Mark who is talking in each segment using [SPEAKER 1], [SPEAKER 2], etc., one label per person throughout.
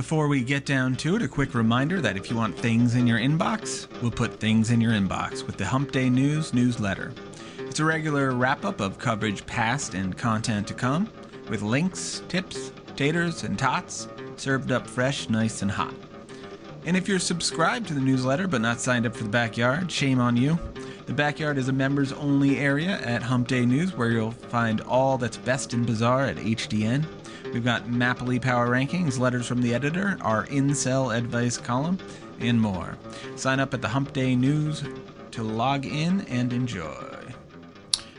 [SPEAKER 1] before we get down to it, a quick reminder that if you want things in your inbox, we'll put things in your inbox with the Hump Day News newsletter. It's a regular wrap-up of coverage past and content to come, with links, tips, taters, and tots served up fresh, nice, and hot. And if you're subscribed to the newsletter but not signed up for the Backyard, shame on you. The Backyard is a members-only area at Hump Day News where you'll find all that's best and bizarre at HDN. We've got Mapley Power Rankings, letters from the editor, our incel advice column, and more. Sign up at the Hump Day News to log in and enjoy.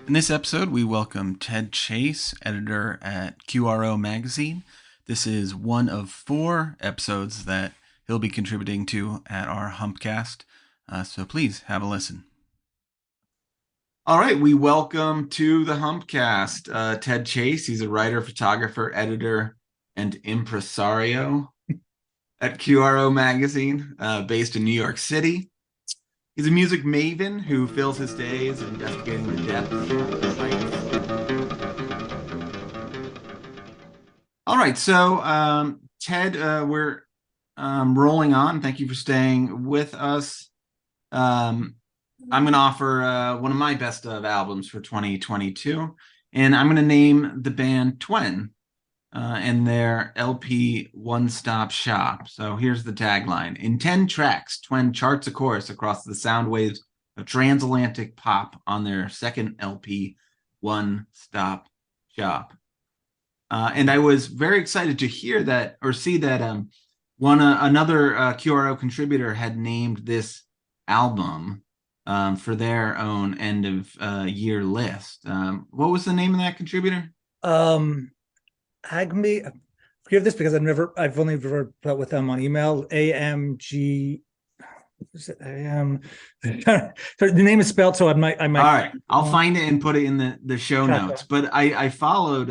[SPEAKER 1] In this episode, we welcome Ted Chase, editor at QRO Magazine. This is one of 4 episodes that he'll be contributing to at our Humpcast, so please have a listen. All right, we welcome to the Humpcast Ted Chase. He's a writer, photographer, editor, and impresario at QRO Magazine, based in New York City. He's a music maven who fills his days investigating the depths of the sights. All right, so Ted, we're rolling on. Thank you for staying with us. I'm going to offer one of my best of albums for 2022, and I'm going to name the band Twen and their LP One Stop Shop. So here's the tagline. In 10 tracks, Twen charts a course across the sound waves of transatlantic pop on their second LP, One Stop Shop. And I was very excited to hear that, or see that another QRO contributor had named this album for their own end of year list. What was the name of that contributor?
[SPEAKER 2] Agme. Forgive this because I've only ever dealt with them on email. AMG. AM. The name is spelled, so I might. All
[SPEAKER 1] right, I'll find it and put it in the show notes. But I followed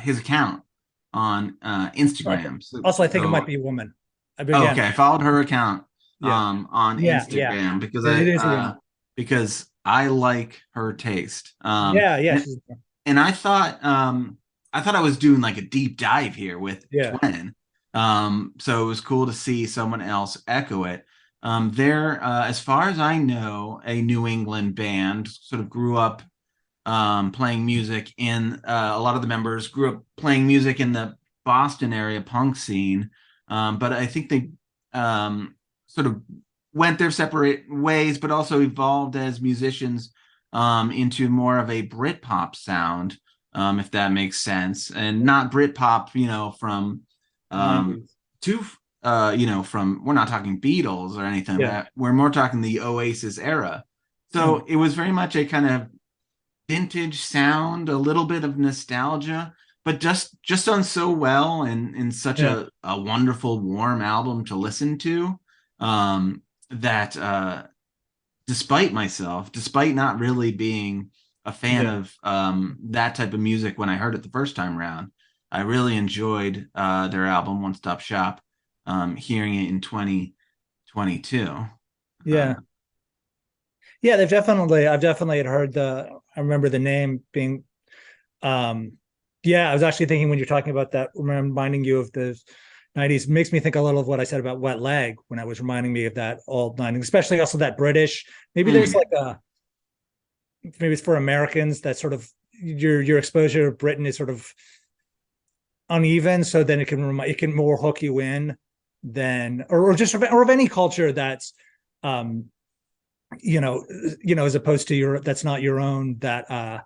[SPEAKER 1] his account on Instagram.
[SPEAKER 2] Also, I think it might be a woman.
[SPEAKER 1] Okay, I followed her account. On Instagram because I like her taste. And I thought I was doing like a deep dive here with Twen. So it was cool to see someone else echo it. They're as far as I know, a New England band, sort of grew up playing music in a lot of the members grew up playing music in the Boston area punk scene. But I think they sort of went their separate ways, but also evolved as musicians into more of a Britpop sound, if that makes sense, and not Britpop, from we're not talking Beatles or anything. We're more talking the Oasis era. So it was very much a kind of vintage sound, a little bit of nostalgia, but just done so well and in such a wonderful, warm album to listen to. That despite not really being a fan of that type of music when I heard it the first time around, I really enjoyed their album One Stop Shop, hearing it in 2022.
[SPEAKER 2] I've definitely had heard I remember the name being I was actually thinking when you're talking about that, reminding you of the 90s, makes me think a little of what I said about Wet Leg when I was reminding me of that old 90s, especially also that British. Maybe there's maybe it's for Americans that sort of your exposure to Britain is sort of uneven, so then it can more hook you in than or of any culture that's as opposed to that's not your own, that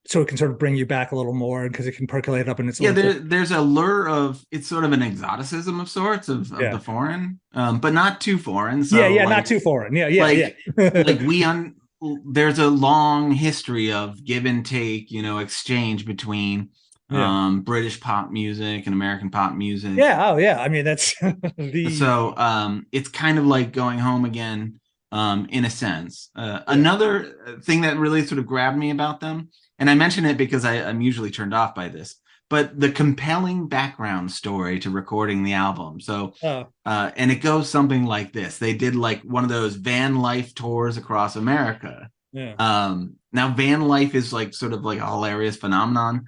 [SPEAKER 2] so it can sort of bring you back a little more because it can percolate up in its
[SPEAKER 1] there's a lure of, it's sort of an exoticism of sorts of the foreign, but not too foreign. So
[SPEAKER 2] not too foreign.
[SPEAKER 1] There's a long history of give and take, exchange between British pop music and American pop music.
[SPEAKER 2] I mean, that's
[SPEAKER 1] so it's kind of like going home again, in a sense. Another thing that really sort of grabbed me about them, and I mention it because I'm usually turned off by this, but the compelling background story to recording the album. So, and it goes something like this. They did like one of those van life tours across America. Now van life is like sort of like a hilarious phenomenon.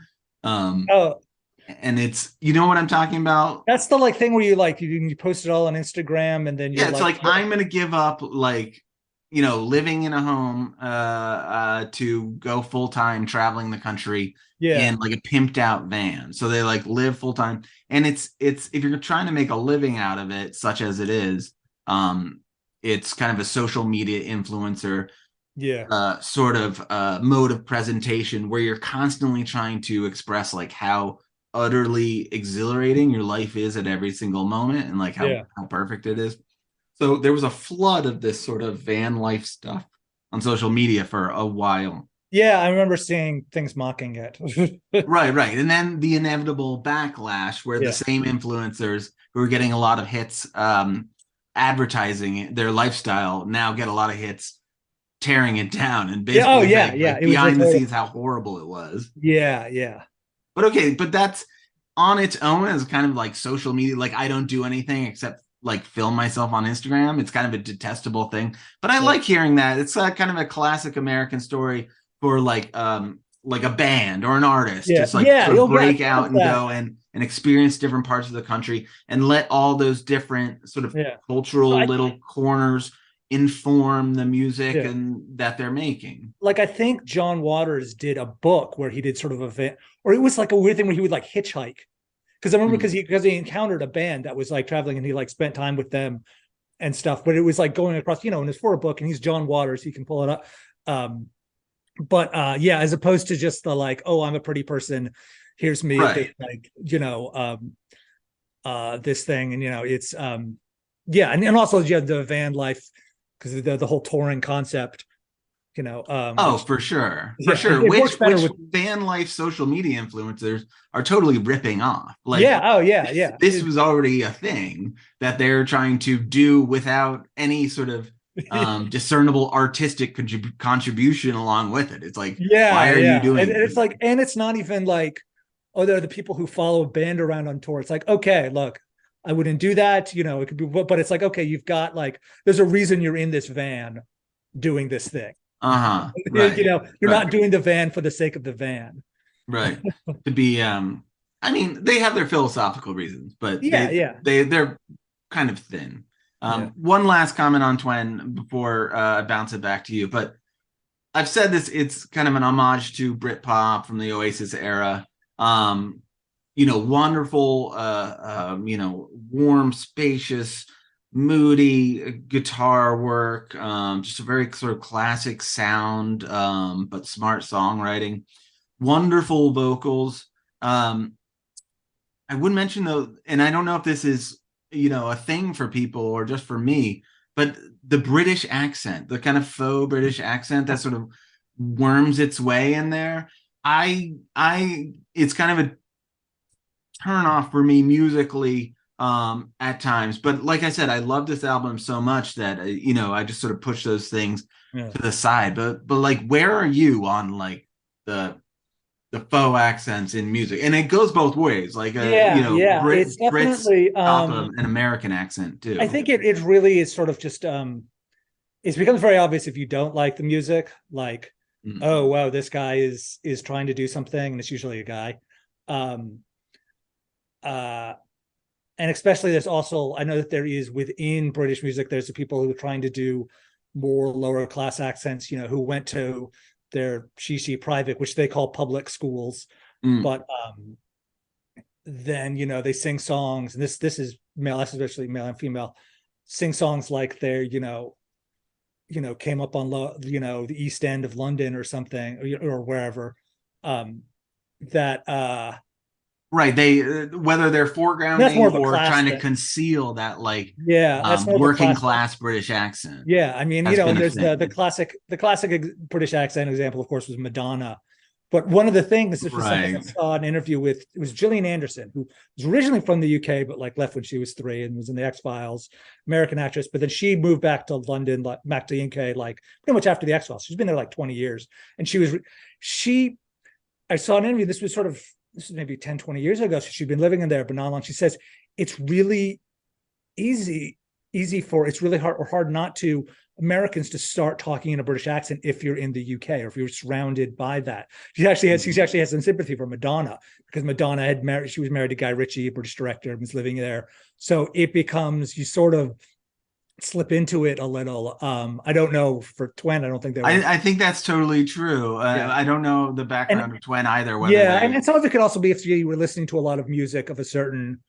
[SPEAKER 1] And it's, you know what I'm talking about?
[SPEAKER 2] That's the like thing where you like you post it all on Instagram and then you're
[SPEAKER 1] Yeah, it's
[SPEAKER 2] like,
[SPEAKER 1] like I'm gonna give up like, living in a home to go full time traveling the country
[SPEAKER 2] yeah,
[SPEAKER 1] in like a pimped out van. So they like live full time. And it's if you're trying to make a living out of it, such as it is, um, it's kind of a social media influencer
[SPEAKER 2] yeah,
[SPEAKER 1] sort of mode of presentation where you're constantly trying to express like how utterly exhilarating your life is at every single moment and like how,
[SPEAKER 2] yeah.
[SPEAKER 1] how perfect it is. So there was a flood of this sort of van life stuff on social media for a while.
[SPEAKER 2] Yeah, I remember seeing things mocking it.
[SPEAKER 1] Right, right. And then the inevitable backlash where the
[SPEAKER 2] Yeah.
[SPEAKER 1] same influencers who are getting a lot of hits advertising their lifestyle now get a lot of hits tearing it down and
[SPEAKER 2] Yeah. Oh
[SPEAKER 1] basically
[SPEAKER 2] yeah,
[SPEAKER 1] saying
[SPEAKER 2] yeah.
[SPEAKER 1] like
[SPEAKER 2] It was like,
[SPEAKER 1] behind the scenes how horrible it was.
[SPEAKER 2] yeah, yeah,
[SPEAKER 1] But okay, but that's on its own as kind of like social media. Like I don't do anything except like film myself on Instagram. It's kind of a detestable thing. But I
[SPEAKER 2] yeah,
[SPEAKER 1] like hearing that. It's kind of a classic American story for like a band or an artist,
[SPEAKER 2] yeah,
[SPEAKER 1] just like
[SPEAKER 2] yeah.
[SPEAKER 1] sort of
[SPEAKER 2] Oh yeah, I
[SPEAKER 1] break
[SPEAKER 2] love
[SPEAKER 1] out and
[SPEAKER 2] that.
[SPEAKER 1] go and experience different parts of the country and let all those different sort of
[SPEAKER 2] Yeah. No,
[SPEAKER 1] cultural little corners inform the music
[SPEAKER 2] yeah.
[SPEAKER 1] and that they're making.
[SPEAKER 2] Like I think John Waters did a book where he did sort of a van, or it was like a weird thing where he would like hitchhike. Because I remember
[SPEAKER 1] Mm.
[SPEAKER 2] because he encountered a band that was like traveling and he like spent time with them and stuff. But it was like going across, and it's for a book and he's John Waters, he can pull it up. Um, but yeah, as opposed to just the like, oh, I'm a pretty person, here's me at this
[SPEAKER 1] Right.
[SPEAKER 2] like, this thing. And it's yeah, and also you have the van life because the whole touring concept,
[SPEAKER 1] Oh,
[SPEAKER 2] which
[SPEAKER 1] for sure. For
[SPEAKER 2] yeah,
[SPEAKER 1] sure.
[SPEAKER 2] it works better
[SPEAKER 1] Which
[SPEAKER 2] with
[SPEAKER 1] van life social media influencers are totally ripping off. Like
[SPEAKER 2] yeah, oh yeah,
[SPEAKER 1] this
[SPEAKER 2] yeah.
[SPEAKER 1] this was already a thing that they're trying to do without any sort of discernible artistic contribution along with it. It's like, why
[SPEAKER 2] Yeah,
[SPEAKER 1] are you
[SPEAKER 2] yeah. And
[SPEAKER 1] doing
[SPEAKER 2] it's
[SPEAKER 1] this?
[SPEAKER 2] like, and it's not even like, oh, they're the people who follow a band around on tour. It's like, okay, look, I wouldn't do that. It could be, but it's like, okay, you've got like, there's a reason you're in this van doing this thing.
[SPEAKER 1] Uh-huh. Right.
[SPEAKER 2] You're
[SPEAKER 1] Right.
[SPEAKER 2] not doing the van for the sake of the van.
[SPEAKER 1] Right. To be I mean, they have their philosophical reasons, but
[SPEAKER 2] Yeah, yeah,
[SPEAKER 1] they're kind of thin.
[SPEAKER 2] yeah,
[SPEAKER 1] One last comment on Twen before I bounce it back to you, but I've said this, it's kind of an homage to Britpop from the Oasis era. Um, wonderful, warm, spacious, moody guitar work, just a very sort of classic sound, but smart songwriting, wonderful vocals. Um, I would mention though, and I don't know if this is, a thing for people or just for me, but the British accent, the kind of faux British accent that sort of worms its way in there. It's kind of a turn off for me musically at times. But like I said, I love this album so much that I just sort of push those things
[SPEAKER 2] yeah.
[SPEAKER 1] to the side. But like, where are you on like the faux accents in music? And it goes both ways. Like
[SPEAKER 2] Yeah, yeah. It's
[SPEAKER 1] Brits
[SPEAKER 2] definitely
[SPEAKER 1] cop an American accent
[SPEAKER 2] I
[SPEAKER 1] too.
[SPEAKER 2] think it really is sort of just it becomes very obvious if you don't like the music, like,
[SPEAKER 1] Mm.
[SPEAKER 2] oh wow, this guy is trying to do something, and it's usually a guy. Um uh and especially there's also I know that there is within British music, there's the people who are trying to do more lower class accents, who went to their shishi private, which they call public schools,
[SPEAKER 1] Mm.
[SPEAKER 2] but then they sing songs, and this is male, especially male and female, sing songs like they're came up on the East End of London or something, or wherever, that
[SPEAKER 1] Right. They whether they're
[SPEAKER 2] that's more
[SPEAKER 1] foregrounding
[SPEAKER 2] of a
[SPEAKER 1] or
[SPEAKER 2] class
[SPEAKER 1] trying to
[SPEAKER 2] thing.
[SPEAKER 1] conceal that like
[SPEAKER 2] Yeah, that's more of a
[SPEAKER 1] working
[SPEAKER 2] class thing.
[SPEAKER 1] class British accent
[SPEAKER 2] Yeah, I mean,
[SPEAKER 1] has been
[SPEAKER 2] and
[SPEAKER 1] a
[SPEAKER 2] there's the
[SPEAKER 1] thing.
[SPEAKER 2] classic British accent example, of course, was Madonna. But one of the things, this was something I
[SPEAKER 1] Right.
[SPEAKER 2] saw an interview with, it was Gillian Anderson, who was originally from the UK, but like left when she was 3 and was in the X Files, American actress. But then she moved back to London, like back to the UK, like pretty much after the X Files. She's been there like 20 years. And she, I saw an interview, this was maybe 10, 20 years ago. So she'd been living in there, but not long. She says, it's really easy, it's really hard not to Americans to start talking in a British accent if you're in the UK or if you're surrounded by that. She actually has some sympathy for Madonna because Madonna she was married to Guy Ritchie, a British director, and was living there. So it becomes, you sort of slip into it a little. I don't know for Twen. I don't think they were.
[SPEAKER 1] I think that's totally true.
[SPEAKER 2] Yeah.
[SPEAKER 1] I don't know the background of Twen either.
[SPEAKER 2] And some of it could also be if you were listening to a lot of music of a certain.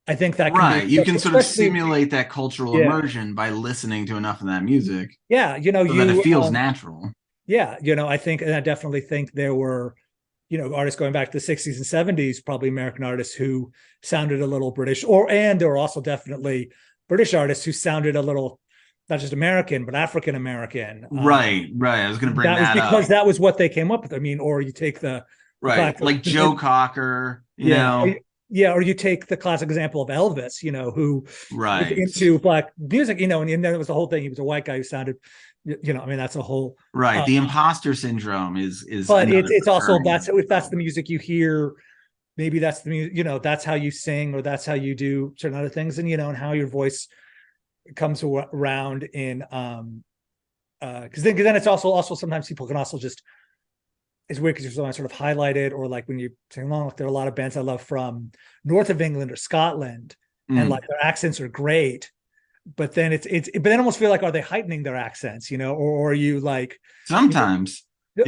[SPEAKER 2] I think that can
[SPEAKER 1] you can sort of simulate that cultural immersion by listening to enough of that music.
[SPEAKER 2] Yeah, so
[SPEAKER 1] that it feels natural.
[SPEAKER 2] Yeah, I think, and I definitely think there were, artists going back to the 60s and 70s, probably American artists who sounded a little British, and there were also definitely British artists who sounded a little, not just American, but African American.
[SPEAKER 1] Right. I was going to bring that up.
[SPEAKER 2] Because that was what they came up with. I mean, or you take the
[SPEAKER 1] like Joe Cocker, you know.
[SPEAKER 2] Yeah, or you take the classic example of Elvis, who was into black music, and then there was the whole thing. He was a white guy who sounded, I mean, that's a whole
[SPEAKER 1] the imposter syndrome is.
[SPEAKER 2] But it's also if that's the music you hear, maybe that's the music, that's how you sing or that's how you do certain other things, and and how your voice comes around in because then it's also sometimes people can also just. It's weird because you're sometimes sort of highlighted, or like when you sing along, like there are a lot of bands I love from north of England or Scotland, and like their accents are great, but then but then I almost feel like, are they heightening their accents, or are you like
[SPEAKER 1] sometimes, if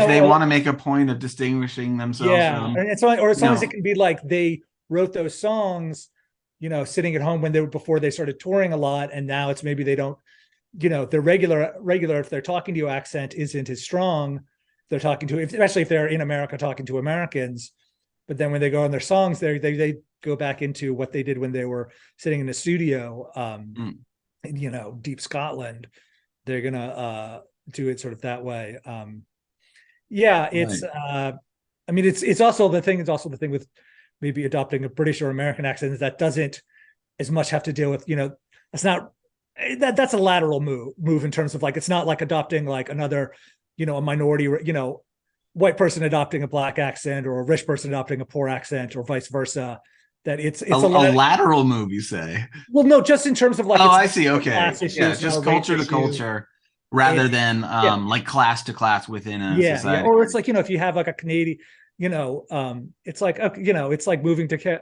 [SPEAKER 1] they want to make a point of distinguishing themselves,
[SPEAKER 2] and sometimes it can be like they wrote those songs, sitting at home before they started touring a lot, and now it's maybe they don't, their regular if they're talking to you accent isn't as strong. They're talking to, especially if they're in America talking to Americans, but then when they go on their songs, they go back into what they did when they were sitting in the studio, in, deep Scotland. They're gonna do it sort of that way. It's I mean, it's also the thing. It's also the thing with maybe adopting a British or American accent is that doesn't as much have to deal with, it's not that's a lateral move in terms of like, it's not like adopting like another. A minority, white person adopting a black accent or a rich person adopting a poor accent or vice versa. That it's a
[SPEAKER 1] lateral move, you say?
[SPEAKER 2] Well, no, just in terms of like.
[SPEAKER 1] I see. Okay, just culture to culture rather than like class to class within a society.
[SPEAKER 2] Or it's like if you have like a Canadian, it's like it's like moving to,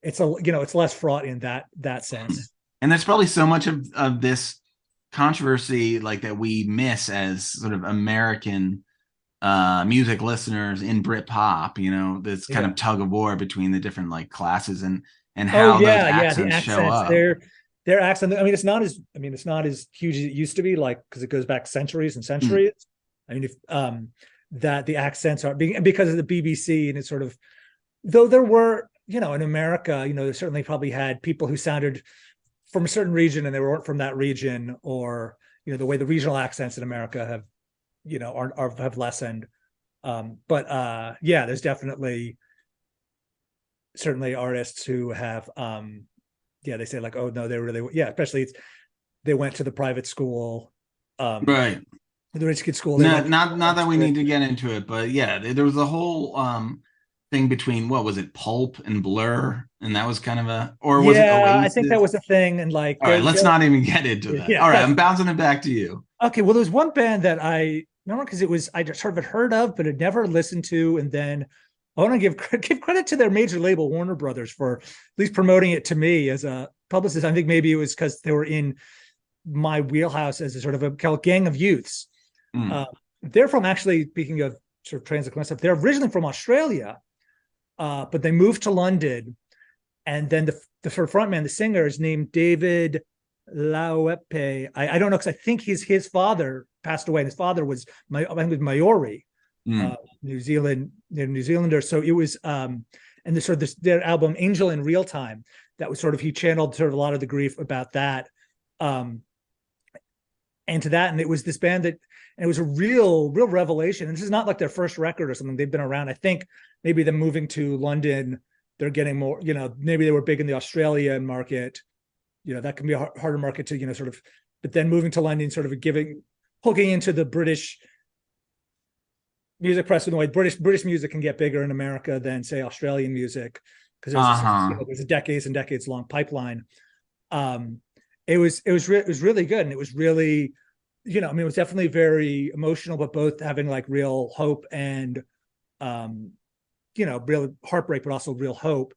[SPEAKER 2] it's less fraught in that sense.
[SPEAKER 1] And there's probably so much of this controversy like that we miss as sort of American music listeners in Britpop, this kind of tug of war between the different like classes and how those accents show up.
[SPEAKER 2] Their accent. I mean, it's not as huge as it used to be, like, because it goes back centuries and centuries. I mean, if that the accents are being because of the BBC, and it's sort of, though there were, in America, they certainly probably had people who sounded from a certain region and they weren't from that region, or the way the regional accents in America have have lessened, but there's definitely certainly artists who have they say like, oh no, they really especially they went to the private school,
[SPEAKER 1] right,
[SPEAKER 2] the rich kid school.
[SPEAKER 1] Not that we need to get into it, but there was a whole thing between, what was it, Pulp and Blur, and that was kind of was it Oasis?
[SPEAKER 2] I think that was a thing, and like,
[SPEAKER 1] all right, let's not even get into that. All right, I'm bouncing it back to you.
[SPEAKER 2] Okay, well, there's one band that I remember because I just sort of had heard of but had never listened to, and then I want to give credit to their major label Warner Brothers for at least promoting it to me as a publicist. I think maybe it was because they were in my wheelhouse as a sort of a gang of youths. They're from, actually, speaking of sort of transatlantic stuff, they're originally from Australia. But they moved to London, and then the frontman, the singer, is named David Lauepe. I don't know, because I think his father passed away, and his father was Maori, New Zealander. So it was and their album Angel in Real Time, that was sort of, he channeled sort of a lot of the grief about that, and to that, and it was this band that. And it was a real revelation. And this is not like their first record or something. They've been around. I think maybe them moving to London, they're getting more, maybe they were big in the Australian market. That can be a harder market to, sort of, but then moving to London, sort of hooking into the British music press in the way British music can get bigger in America than, say, Australian music, because
[SPEAKER 1] Uh-huh.
[SPEAKER 2] there's a decades and decades long pipeline. Um, it was really good, and it was really, I mean, it was definitely very emotional, but both having like real hope and um, real heartbreak, but also real hope.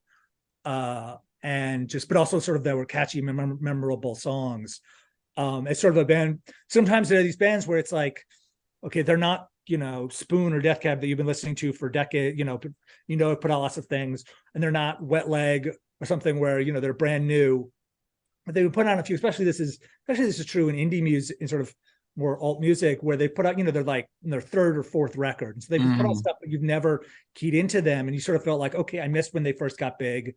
[SPEAKER 2] And just, but also sort of, there were catchy, memorable songs. It's sort of a band. Sometimes there are these bands where it's like, okay, they're not, Spoon or Death Cab that you've been listening to for decades, put out lots of things, and they're not Wet Leg or something where, they're brand new, but they would put on a few, especially this is true in indie music, in sort of more alt music, where they put out, they're like in their third or fourth record. And so they put out
[SPEAKER 1] Mm-hmm.
[SPEAKER 2] stuff, but you've never keyed into them. And you sort of felt like, okay, I missed when they first got big.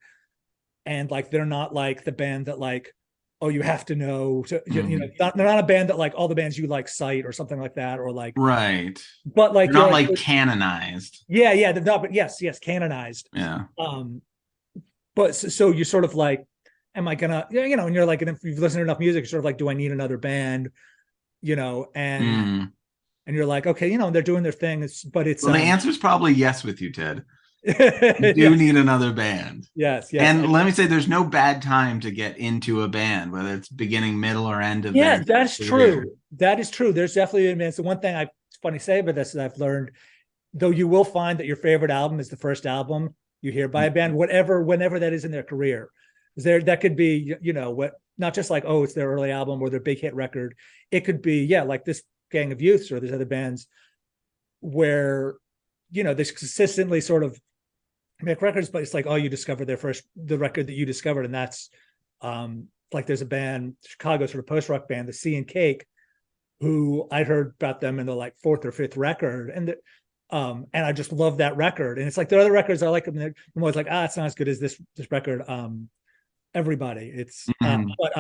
[SPEAKER 2] And like, they're not like the band that like, oh, you have to know,
[SPEAKER 1] Mm-hmm.
[SPEAKER 2] they're not a band that like all the bands you like cite or something like that, or like,
[SPEAKER 1] Right.
[SPEAKER 2] but like,
[SPEAKER 1] They're
[SPEAKER 2] you're
[SPEAKER 1] not
[SPEAKER 2] like,
[SPEAKER 1] like canonized.
[SPEAKER 2] yeah, they're not, but yes, canonized.
[SPEAKER 1] Yeah.
[SPEAKER 2] Um, but so you're sort of like, am I gonna, and you're like, and if you've listened to enough music, you're sort of like, do I need another band? And
[SPEAKER 1] Mm.
[SPEAKER 2] you're like, okay, they're doing their thing. But it's
[SPEAKER 1] Well, the answer is probably yes with you, Ted. You do
[SPEAKER 2] yes,
[SPEAKER 1] need another band.
[SPEAKER 2] yes.
[SPEAKER 1] And let me say, there's no bad time to get into a band, whether it's beginning, middle, or end of
[SPEAKER 2] Yeah,
[SPEAKER 1] their
[SPEAKER 2] that's
[SPEAKER 1] career.
[SPEAKER 2] true. That is true. There's definitely, I mean, it's the one thing it's funny to say about this that I've learned, though you will find that your favorite album is the first album you hear by a band, whenever that is in their career. That could be, what, not just like, oh, it's their early album or their big hit record. It could be, yeah, like this Gang of Youths or there's other bands where, they consistently sort of make records, but it's like, oh, you discovered the record that you discovered. And that's like, there's a band, Chicago sort of post-rock band, the Sea and Cake, who I heard about them in the like fourth or fifth record. And I just love that record. And it's like, there are other records I like them. I'm always like, it's not as good as this record. Everybody. It's
[SPEAKER 1] Mhm.
[SPEAKER 2] but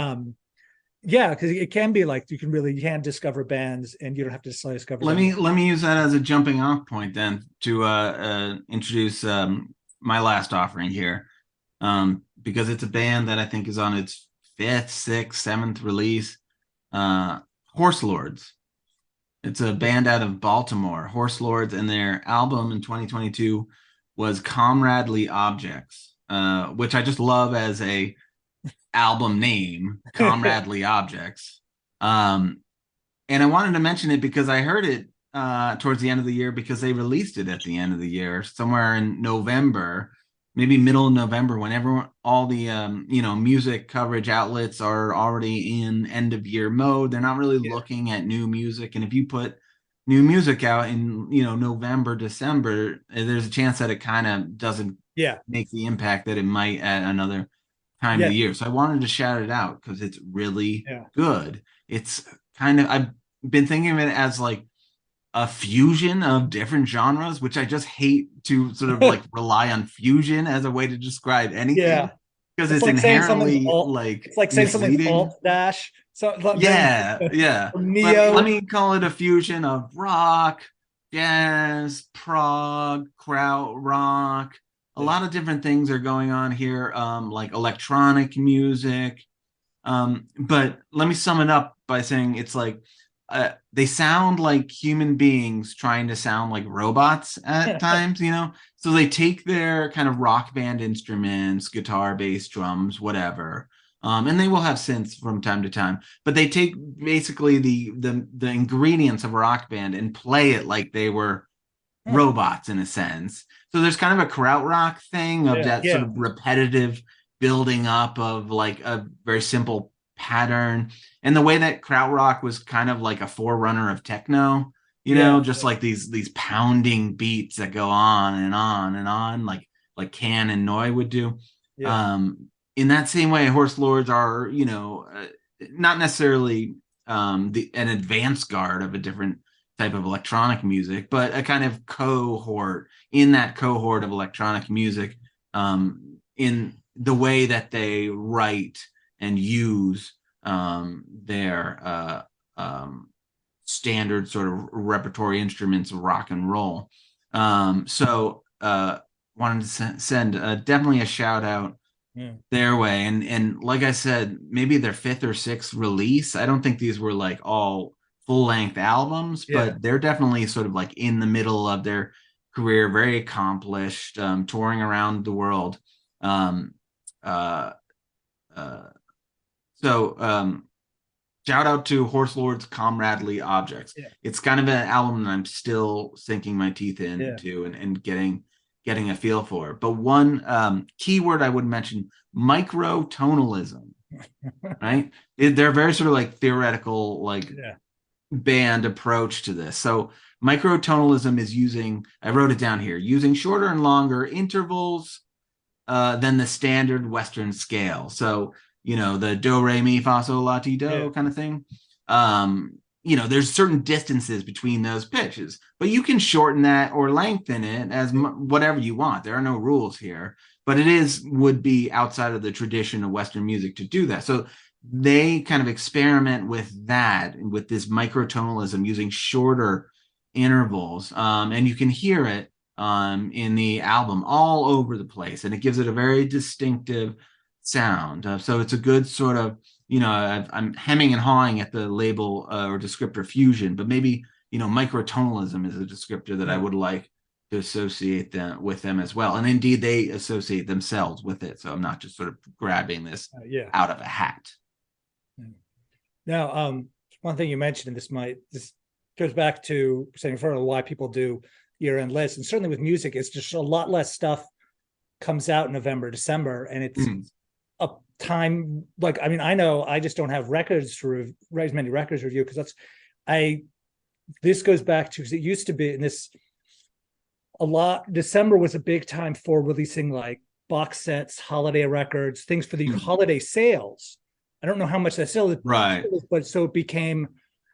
[SPEAKER 2] yeah, because it can be like, you can discover bands and you don't have to necessarily discover
[SPEAKER 1] Let
[SPEAKER 2] them.
[SPEAKER 1] me let me use that as a jumping off point then to introduce my last offering here, because it's a band that I think is on its fifth, sixth, seventh release. Horse Lords. It's a band out of Baltimore, Horse Lords, and their album in 2022 was Comradely Objects, which I just love as a album name, Comradely Objects. Um, and I wanted to mention it because I heard it towards the end of the year because they released it at the end of the year, somewhere in November, maybe middle of November, when everyone, all the music coverage outlets are already in end of year mode. They're not really
[SPEAKER 2] Yeah,
[SPEAKER 1] looking at new music, and if you put new music out in November, December, there's a chance that it kind of doesn't
[SPEAKER 2] yeah,
[SPEAKER 1] make the impact that it might at another time of
[SPEAKER 2] yeah,
[SPEAKER 1] the year. So I wanted to shout it out because it's really
[SPEAKER 2] yeah.
[SPEAKER 1] good. It's kind of, I've been thinking of it as like a fusion of different genres, which I just hate to sort of like rely on fusion as a way to describe anything
[SPEAKER 2] Yeah,
[SPEAKER 1] because
[SPEAKER 2] it's
[SPEAKER 1] it's
[SPEAKER 2] like saying something's
[SPEAKER 1] inherently
[SPEAKER 2] alt.
[SPEAKER 1] like
[SPEAKER 2] It's like saying something's
[SPEAKER 1] misleading.
[SPEAKER 2] alt dash. So
[SPEAKER 1] Yeah, yeah. But let
[SPEAKER 2] neo.
[SPEAKER 1] me call it a fusion of rock, jazz, prog, kraut rock. A
[SPEAKER 2] Yeah,
[SPEAKER 1] lot of different things are going on here, like electronic music. But let me sum it up by saying it's like they sound like human beings trying to sound like robots at times, So they take their kind of rock band instruments, guitar, bass, drums, whatever, and they will have synths from time to time, but they take basically the ingredients of a rock band and play it like they were robots in a sense. So there's kind of a krautrock thing of that sort
[SPEAKER 2] yeah,
[SPEAKER 1] of repetitive building up of like a very simple pattern. And the way that krautrock was kind of like a forerunner of techno,
[SPEAKER 2] yeah,
[SPEAKER 1] just like these pounding beats that go on and on and on, like Can and Noi would do.
[SPEAKER 2] yeah,
[SPEAKER 1] In that same way, Horse Lords are, not necessarily an advanced guard of a different type of electronic music, but a kind of cohort in that cohort of electronic music, in the way that they write and use their standard sort of repertory instruments of rock and roll. So wanted to send definitely a shout out
[SPEAKER 2] yeah,
[SPEAKER 1] their way. And like I said, maybe their fifth or sixth release. I don't think these were like all full length albums,
[SPEAKER 2] yeah,
[SPEAKER 1] but they're definitely sort of like in the middle of their career, very accomplished, touring around the world. Um, uh, uh, so shout out to Horse Lord's Comradely Objects.
[SPEAKER 2] Yeah.
[SPEAKER 1] It's kind of an album that I'm still sinking my teeth
[SPEAKER 2] Yeah.
[SPEAKER 1] into and getting a feel for. But one keyword I would mention, microtonalism, right? They're very sort of like theoretical, like
[SPEAKER 2] Yeah.
[SPEAKER 1] band approach to this. So microtonalism is using, I wrote it down here, using shorter and longer intervals than the standard Western scale. So, the do, re, mi, fa, sol, la, ti,
[SPEAKER 2] Yeah.
[SPEAKER 1] do kind of thing. There's certain distances between those pitches, but you can shorten that or lengthen it as whatever you want. There are no rules here, but would be outside of the tradition of Western music to do that. So they kind of experiment with that, with this microtonalism using shorter intervals. And you can hear it in the album all over the place, and it gives it a very distinctive sound. So it's a good sort of, I'm hemming and hawing at the label or descriptor fusion, but maybe, microtonalism is a descriptor that I would like to associate them with them as well. And indeed, they associate themselves with it. So I'm not just sort of grabbing this out of a hat.
[SPEAKER 2] Now, one thing you mentioned, and this goes back to saying for why people do year-end lists, and certainly with music, it's just a lot less stuff comes out in November, December, and it's a time I know I just don't have records to as many records review because this goes back to, because it used to be in this a lot. December was a big time for releasing like box sets, holiday records, things for the holiday sales. I don't know how much that still is,
[SPEAKER 1] right?
[SPEAKER 2] But so it became,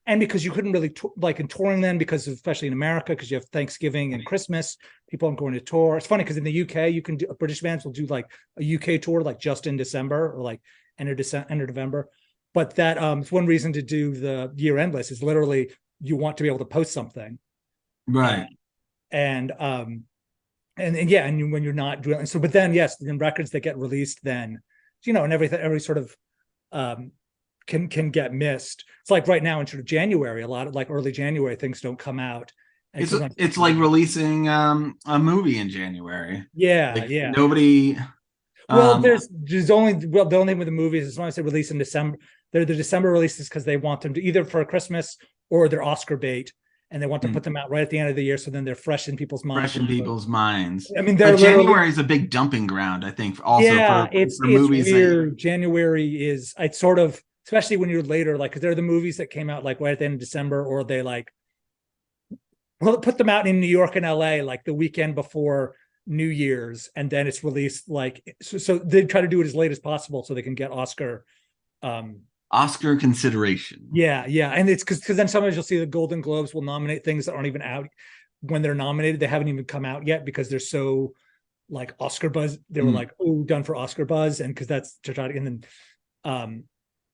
[SPEAKER 2] and because you couldn't really in touring then, because especially in America, because you have Thanksgiving and Christmas, people aren't going to tour. It's funny because in the UK, you can do, British bands will do like a UK tour, like just in December or like end of November. But that it's one reason to do the year end list is literally you want to be able to post something,
[SPEAKER 1] right?
[SPEAKER 2] And yeah, and when you're not doing so, but then yes, then records that get released, then and every sort of can get missed. It's like right now in sort of January, a lot of like early January things don't come out.
[SPEAKER 1] It's like releasing a movie in January.
[SPEAKER 2] Yeah.
[SPEAKER 1] Nobody.
[SPEAKER 2] Well, there's only the only thing with the movies is when I say release in December, they're the December releases because they want them to either for Christmas or they're Oscar bait, and they want to put them out right at the end of the year, so then they're fresh in people's minds. I mean,
[SPEAKER 1] January is a big dumping ground, I think, also for movies.
[SPEAKER 2] Weird. January is, it's sort of, especially when you're later, like because they're the movies that came out like right at the end of December, or they like put them out in New York and LA like the weekend before New Year's, and then it's released like so they try to do it as late as possible so they can get Oscar
[SPEAKER 1] consideration.
[SPEAKER 2] Yeah, and it's because then sometimes you'll see the Golden Globes will nominate things that aren't even out when they're nominated. They haven't even come out yet because they're so like Oscar buzz. They were like, oh, done for Oscar buzz, and because that's to try to, and then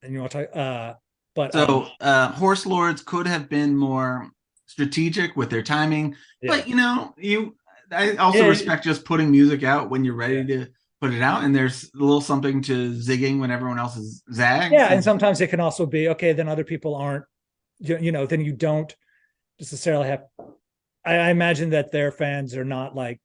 [SPEAKER 2] and you want to talk but
[SPEAKER 1] so Horse Lords could have been more strategic with their timing, but I also respect just putting music out when you're ready to put it out, and there's a little something to zigging when everyone else is zags.
[SPEAKER 2] Yeah, and sometimes it can also be okay. Then other people aren't, then you don't necessarily have. I imagine that their fans are not like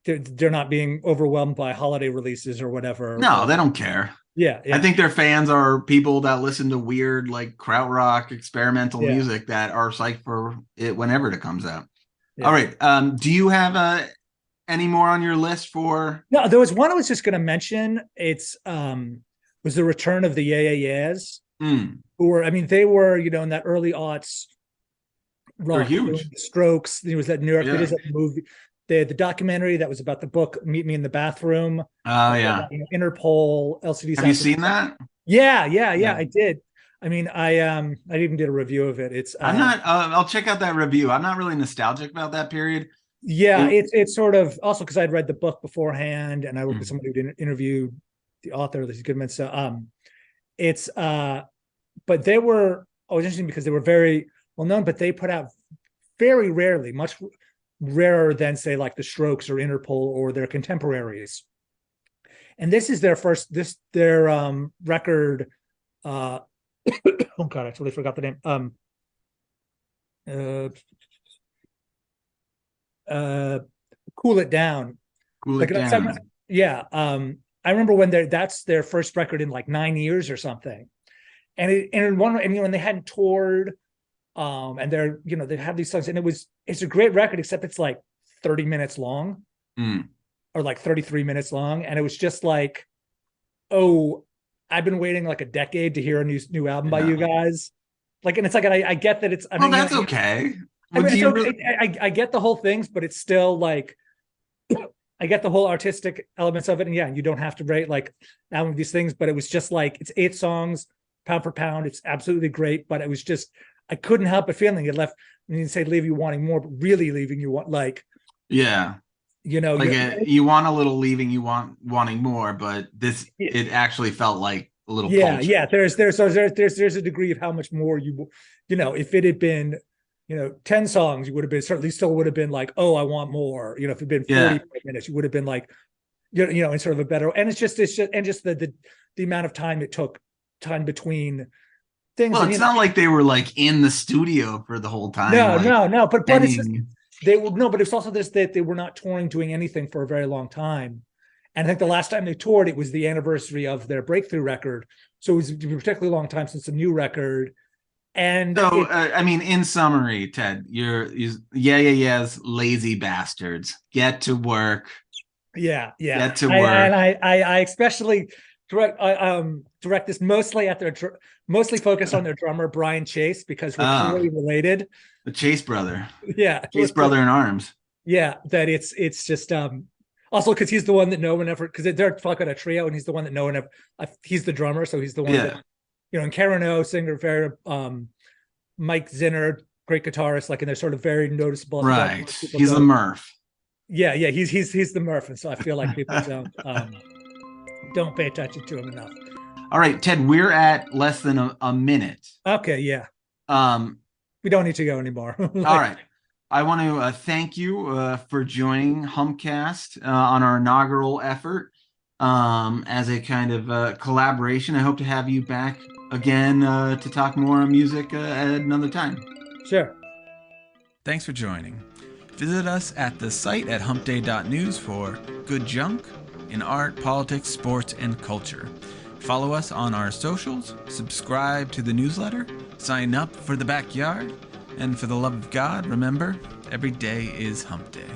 [SPEAKER 2] they're not being overwhelmed by holiday releases or whatever.
[SPEAKER 1] No, they don't care.
[SPEAKER 2] Yeah.
[SPEAKER 1] I think their fans are people that listen to weird like krautrock experimental music that are psyched for it whenever it comes out. All right. Do you have any more on your list for?
[SPEAKER 2] No, there was one I was just going to mention. It's was the return of the Yeah Yeahs, who were, I mean, they were, in that early aughts rock.
[SPEAKER 1] They're huge.
[SPEAKER 2] Strokes. There was that New York. It is that movie. The documentary that was about the book "Meet Me in the Bathroom."
[SPEAKER 1] Oh yeah.
[SPEAKER 2] Interpol LCD.
[SPEAKER 1] Have you seen that?
[SPEAKER 2] Yeah, I did. I mean, I even did a review of it. It's
[SPEAKER 1] I'm not. I'll check out that review. I'm not really nostalgic about that period.
[SPEAKER 2] Yeah, it's sort of also because I'd read the book beforehand, and I worked with somebody who interviewed the author, Lizzie Goodman. So it's but they were always interesting because they were very well known, but they put out very rarely, much rarer than say like the Strokes or Interpol or their contemporaries. And this is their first record. Oh god, I totally forgot the name. Cool It Down. Yeah. I remember when that's their first record in like 9 years or something. And they hadn't toured, and they have these songs, and it's a great record, except it's like 30 minutes long,
[SPEAKER 1] Mm.
[SPEAKER 2] or like 33 minutes long. And it was just like, oh, I've been waiting like a decade to hear a new album by
[SPEAKER 1] Yeah.
[SPEAKER 2] you guys. Like, and it's like, I get that I
[SPEAKER 1] Well,
[SPEAKER 2] mean,
[SPEAKER 1] that's okay.
[SPEAKER 2] I
[SPEAKER 1] Well,
[SPEAKER 2] mean,
[SPEAKER 1] do
[SPEAKER 2] it's
[SPEAKER 1] you
[SPEAKER 2] okay.
[SPEAKER 1] really?
[SPEAKER 2] I get the whole things, but it's still like, I get the whole artistic elements of it. And yeah, you don't have to rate like album of these things, but it was just like, it's 8 songs, pound for pound. It's absolutely great, but it was just, I couldn't help but feeling it left. When you say leave you wanting more, but really leaving you want like,
[SPEAKER 1] Yeah. Like
[SPEAKER 2] you're,
[SPEAKER 1] you want a little leaving, you wanting more, but this
[SPEAKER 2] yeah,
[SPEAKER 1] it actually felt like a little
[SPEAKER 2] yeah,
[SPEAKER 1] puncture.
[SPEAKER 2] yeah. There's a degree of how much more if it had been, 10 songs, you would have been certainly still would have been like, oh, I want more. If it'd been
[SPEAKER 1] Yeah.
[SPEAKER 2] 40 minutes, you would have been like, in sort of a better, and it's just the amount of time it took, time between things.
[SPEAKER 1] Well,
[SPEAKER 2] And
[SPEAKER 1] it's not like they were like in the studio for the whole time,
[SPEAKER 2] no,
[SPEAKER 1] like
[SPEAKER 2] no, no, but it's just,
[SPEAKER 1] penning.
[SPEAKER 2] they were no, but it's also this that they were not touring, doing anything for a very long time. And I think the last time they toured, it was the anniversary of their breakthrough record. So it was a particularly long time since a new record. And
[SPEAKER 1] So, I mean, in summary, Ted, yeahs, lazy bastards. Get to work.
[SPEAKER 2] yeah, yeah.
[SPEAKER 1] Get to
[SPEAKER 2] I
[SPEAKER 1] work.
[SPEAKER 2] and I especially direct this mostly at mostly focused on their drummer Brian Chase, because we're clearly related.
[SPEAKER 1] The Chase brother,
[SPEAKER 2] Yeah,
[SPEAKER 1] Chase brother in arms.
[SPEAKER 2] yeah. That it's just also because he's the one that no one ever, because they're talking a trio, and he's the one that no one ever. He's the drummer, so he's the one that,
[SPEAKER 1] Yeah,
[SPEAKER 2] and Karen O, singer, very Mike Zinner, great guitarist, like, and they're sort of very noticeable.
[SPEAKER 1] right. He's the Murph.
[SPEAKER 2] Yeah, yeah, he's the Murph, and so I feel like people don't pay attention to him enough.
[SPEAKER 1] All right, Ted, we're at less than a minute.
[SPEAKER 2] Okay, yeah,
[SPEAKER 1] Um,
[SPEAKER 2] we don't need to go anymore.
[SPEAKER 1] all right. I want to thank you for joining Humpcast on our inaugural effort as a kind of collaboration. I hope to have you back again to talk more music at another time.
[SPEAKER 2] Sure.
[SPEAKER 1] Thanks for joining. Visit us at the site at humpday.news for good junk in art, politics, sports, and culture. Follow us on our socials, subscribe to the newsletter, sign up for the backyard, and for the love of God, remember, every day is hump day.